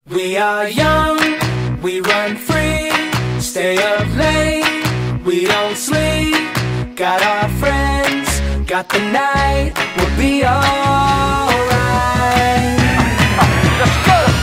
We are young, we run free, stay up late, we don't sleep. Got our friends, got the night, we'll be alright. Let's go!